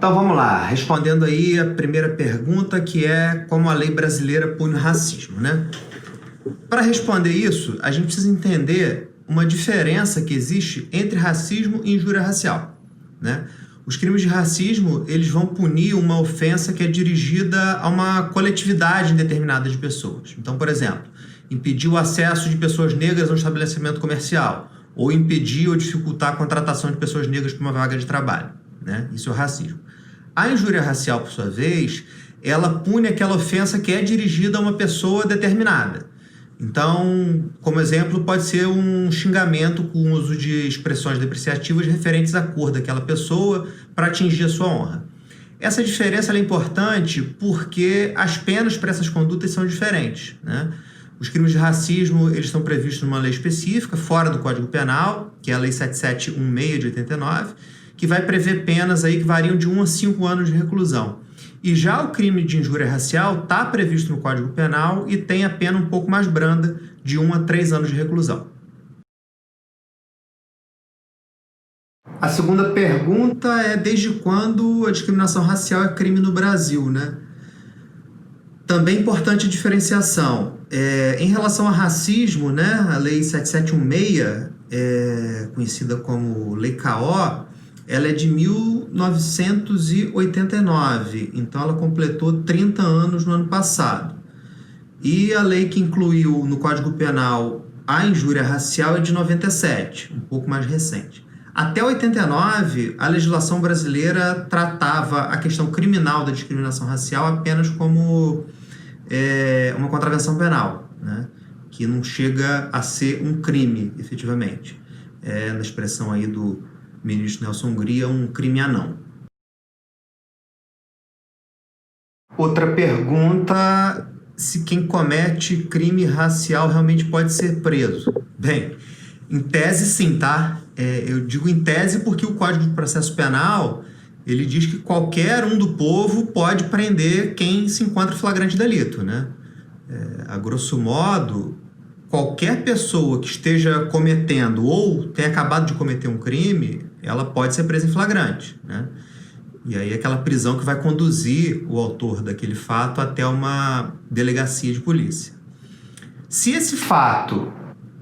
Então vamos lá, respondendo aí a primeira pergunta, que é como a lei brasileira pune o racismo, né? Para responder isso, a gente precisa entender uma diferença que existe entre racismo e injúria racial, né? Os crimes de racismo, eles vão punir uma ofensa que é dirigida a uma coletividade indeterminada de pessoas. Então, por exemplo, impedir o acesso de pessoas negras a um estabelecimento comercial, ou impedir ou dificultar a contratação de pessoas negras para uma vaga de trabalho, né? Isso é o racismo. A injúria racial, por sua vez, ela pune aquela ofensa que é dirigida a uma pessoa determinada. Então, como exemplo, pode ser um xingamento com o uso de expressões depreciativas referentes à cor daquela pessoa para atingir a sua honra. Essa diferença é importante porque as penas para essas condutas são diferentes, né? Os crimes de racismo, eles estão previstos numa lei específica, fora do Código Penal, que é a Lei 7716 de 89, que vai prever penas aí que variam de 1 a 5 anos de reclusão. E já o crime de injúria racial está previsto no Código Penal e tem a pena um pouco mais branda, de 1 a 3 anos de reclusão. A segunda pergunta é desde quando a discriminação racial é crime no Brasil, né? Também importante diferenciação. Em relação a racismo, né, a Lei 7716, conhecida como Lei K.O., ela é de 1989, então ela completou 30 anos no ano passado. E a lei que incluiu no Código Penal a injúria racial é de 97, um pouco mais recente. Até 89, a legislação brasileira tratava a questão criminal da discriminação racial apenas como uma contravenção penal, né? Que não chega a ser um crime, efetivamente. Na expressão aí do ministro Nelson Hungria, um crime anão. Outra pergunta, se quem comete crime racial realmente pode ser preso. Bem, em tese sim, tá? Eu digo em tese porque o Código de Processo Penal, ele diz que qualquer um do povo pode prender quem se encontra em flagrante delito, né? A grosso modo, qualquer pessoa que esteja cometendo ou tenha acabado de cometer um crime, ela pode ser presa em flagrante, né? E aí aquela prisão que vai conduzir o autor daquele fato até uma delegacia de polícia. Se esse fato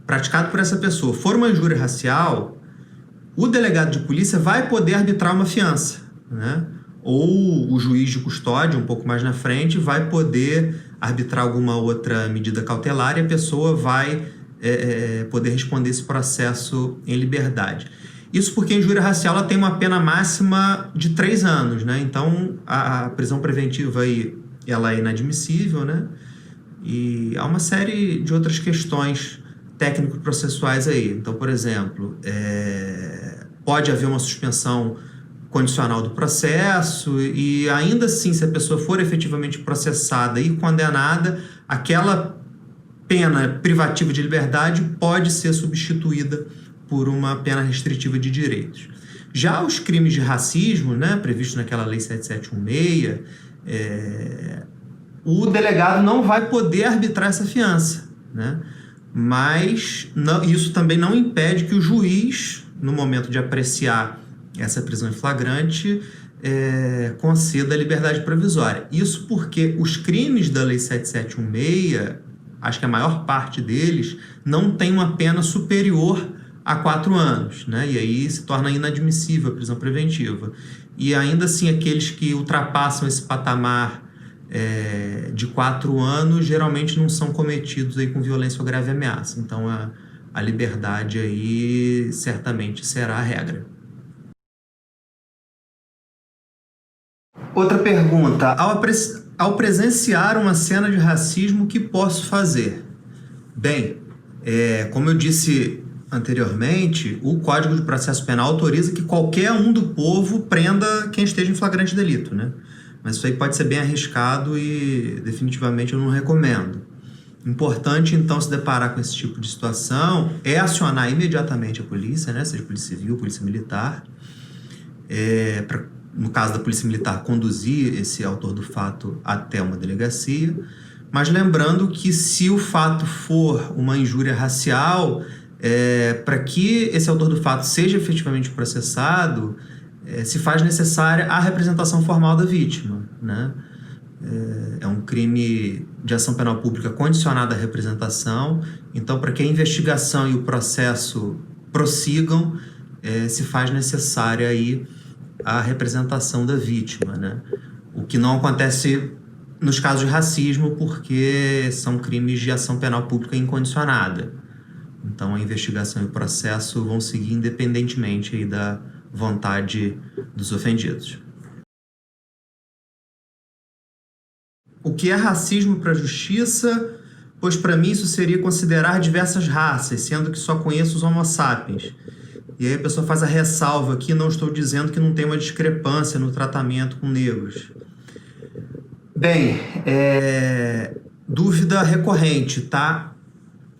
praticado por essa pessoa for uma injúria racial, o delegado de polícia vai poder arbitrar uma fiança, né? Ou o juiz de custódia, um pouco mais na frente, vai poder arbitrar alguma outra medida cautelar e a pessoa vai poder responder esse processo em liberdade. Isso porque a injúria racial ela tem uma pena máxima de 3 anos, né? Então, a prisão preventiva aí, ela é inadmissível, né? E há uma série de outras questões técnico-processuais aí. Então, por exemplo, pode haver uma suspensão condicional do processo e ainda assim, se a pessoa for efetivamente processada e condenada, aquela pena privativa de liberdade pode ser substituída por uma pena restritiva de direitos. Já os crimes de racismo, né, previstos naquela Lei 7716, o delegado não vai poder arbitrar essa fiança, né? Mas isso também não impede que o juiz, no momento de apreciar essa prisão em flagrante, conceda a liberdade provisória. Isso porque os crimes da Lei 7716, acho que a maior parte deles, não tem uma pena superior a 4 anos, né? E aí se torna inadmissível a prisão preventiva. E ainda assim, aqueles que ultrapassam esse patamar de 4 anos, geralmente não são cometidos aí com violência ou grave ameaça. Então, a liberdade aí certamente será a regra. Outra pergunta. Ao presenciar uma cena de racismo, o que posso fazer? Bem, como eu disse anteriormente, o Código de Processo Penal autoriza que qualquer um do povo prenda quem esteja em flagrante delito, né? Mas isso aí pode ser bem arriscado e definitivamente eu não recomendo. Importante, então, se deparar com esse tipo de situação é acionar imediatamente a polícia, né? Seja polícia civil, polícia militar, no caso da polícia militar, conduzir esse autor do fato até uma delegacia, mas lembrando que se o fato for uma injúria racial, para que esse autor do fato seja efetivamente processado, se faz necessária a representação formal da vítima, né? É um crime de ação penal pública condicionado à representação, então, para que a investigação e o processo prossigam, se faz necessária aí a representação da vítima, né? O que não acontece nos casos de racismo, porque são crimes de ação penal pública incondicionada. Então, a investigação e o processo vão seguir independentemente aí da vontade dos ofendidos. O que é racismo para a justiça? Pois para mim isso seria considerar diversas raças, sendo que só conheço os homo sapiens. E aí a pessoa faz a ressalva aqui, não estou dizendo que não tem uma discrepância no tratamento com negros. Bem, dúvida recorrente, tá?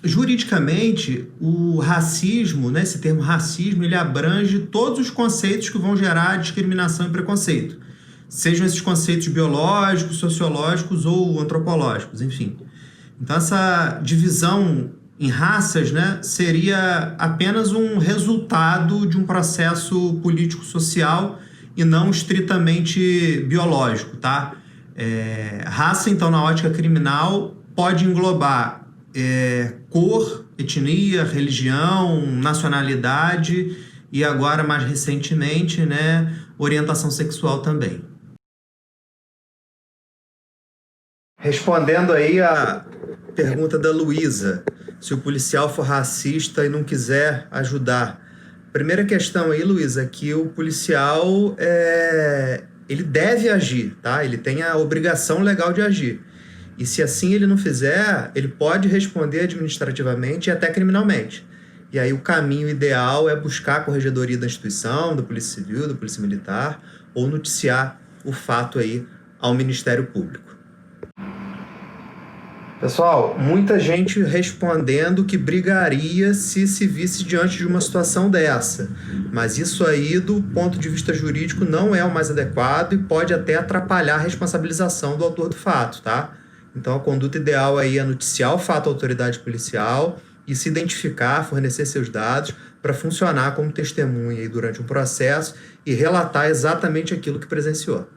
Juridicamente, o racismo, né, esse termo racismo, ele abrange todos os conceitos que vão gerar discriminação e preconceito. Sejam esses conceitos biológicos, sociológicos ou antropológicos, enfim. Então, essa divisão em raças, né, seria apenas um resultado de um processo político-social e não estritamente biológico, tá? Raça, então, na ótica criminal, pode englobar cor, etnia, religião, nacionalidade e agora, mais recentemente, né, orientação sexual também. Respondendo aí a pergunta da Luísa, se o policial for racista e não quiser ajudar. Primeira questão aí, Luísa, é que o policial ele deve agir, tá? Ele tem a obrigação legal de agir. E se assim ele não fizer, ele pode responder administrativamente e até criminalmente. E aí o caminho ideal é buscar a corregedoria da instituição, da Polícia Civil, da Polícia Militar, ou noticiar o fato aí ao Ministério Público. Pessoal, muita gente respondendo que brigaria se visse diante de uma situação dessa. Mas isso aí, do ponto de vista jurídico, não é o mais adequado e pode até atrapalhar a responsabilização do autor do fato, tá? Então, a conduta ideal aí é noticiar o fato à autoridade policial e se identificar, fornecer seus dados para funcionar como testemunha aí durante um processo e relatar exatamente aquilo que presenciou.